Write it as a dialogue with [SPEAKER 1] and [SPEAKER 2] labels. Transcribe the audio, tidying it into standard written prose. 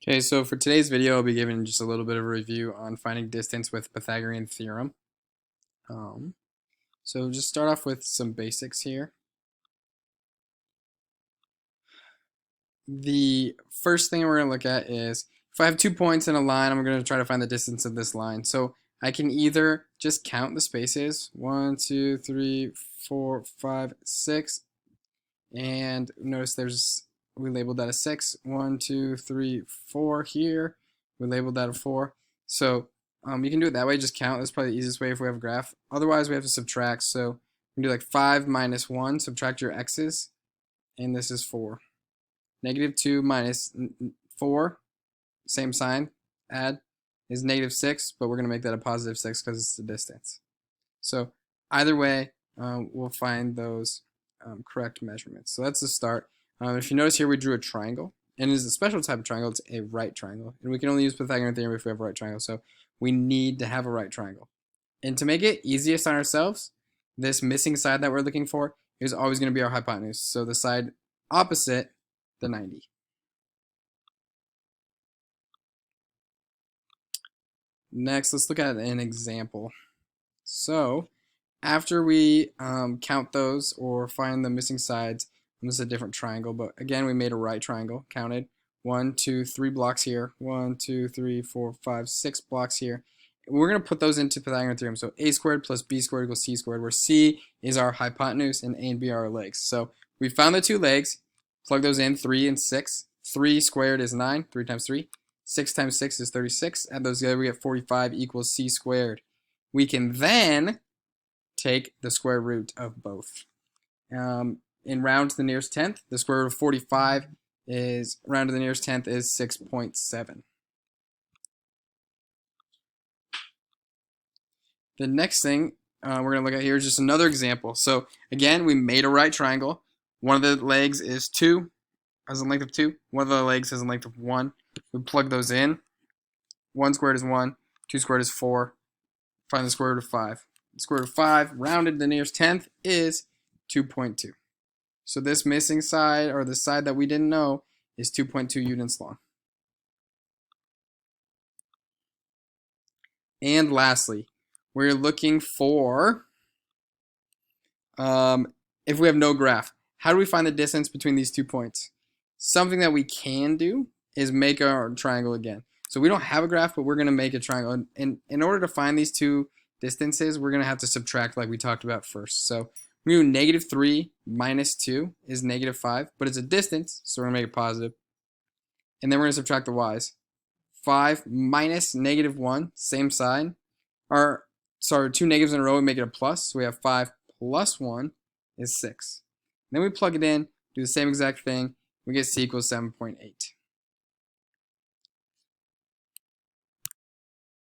[SPEAKER 1] Okay, so for today's video, I'll be giving just a little bit of a review on finding distance with Pythagorean Theorem. Um, so just start off with some basics here. The first thing we're going to look at is if I have 2 points in a line, I'm going to try to find the distance of this line. So I can either just count the spaces, 1, 2, 3, 4, 5, 6, and notice we labeled that a 6. 1, 2, 3, 4 here. We labeled that a 4. So you can do it that way, just count. That's probably the easiest way if we have a graph. Otherwise, we have to subtract. So we can do like 5 minus 1, subtract your x's, and this is 4. Negative 2 minus 4, same sign, add, is negative 6, but we're going to make that a positive 6 because it's the distance. So either way, we'll find those correct measurements. So that's the start. If you notice here, we drew a triangle, and it is a special type of triangle. It's a right triangle, and we can only use Pythagorean theorem if we have a right triangle. So we need to have a right triangle. And to make it easiest on ourselves, this missing side that we're looking for is always going to be our hypotenuse. So the side opposite the 90. Next, let's look at an example. So after we count those or find the missing sides, this is a different triangle, but again, we made a right triangle, counted 1, 2, 3 blocks here, 1, 2, 3, 4, 5, 6 blocks here. We're going to put those into Pythagorean theorem. So a squared plus b squared equals c squared, where c is our hypotenuse and a and b are our legs. So we found the two legs, plug those in, 3 and 6. 3 squared is 9, 3 times 3. 6 times 6 is 36. Add those together, we get 45 equals c squared. We can then take the square root of both. In round to the nearest tenth, the square root of 45 is round to the nearest tenth is 6.7. The next thing we're going to look at here is just another example. So again, we made a right triangle. One of the legs is 2, has a length of 2. One of the legs has a length of 1. We plug those in. 1 squared is 1. 2 squared is 4. Find the square root of 5. The square root of 5 rounded to the nearest tenth is 2.2. So this missing side, or the side that we didn't know, is 2.2 units long. And lastly, we're looking for, if we have no graph, how do we find the distance between these 2 points? Something that we can do is make our triangle again. So we don't have a graph, but we're going to make a triangle. And in order to find these two distances, we're going to have to subtract like we talked about first. So we do negative 3 minus 2 is negative 5, but it's a distance, so we're going to make it positive. And then we're going to subtract the y's. 5 minus negative 1, same sign. Sorry, 2 negatives in a row, we make it a plus. So we have 5 plus 1 is 6. Then we plug it in, do the same exact thing. We get c equals 7.8.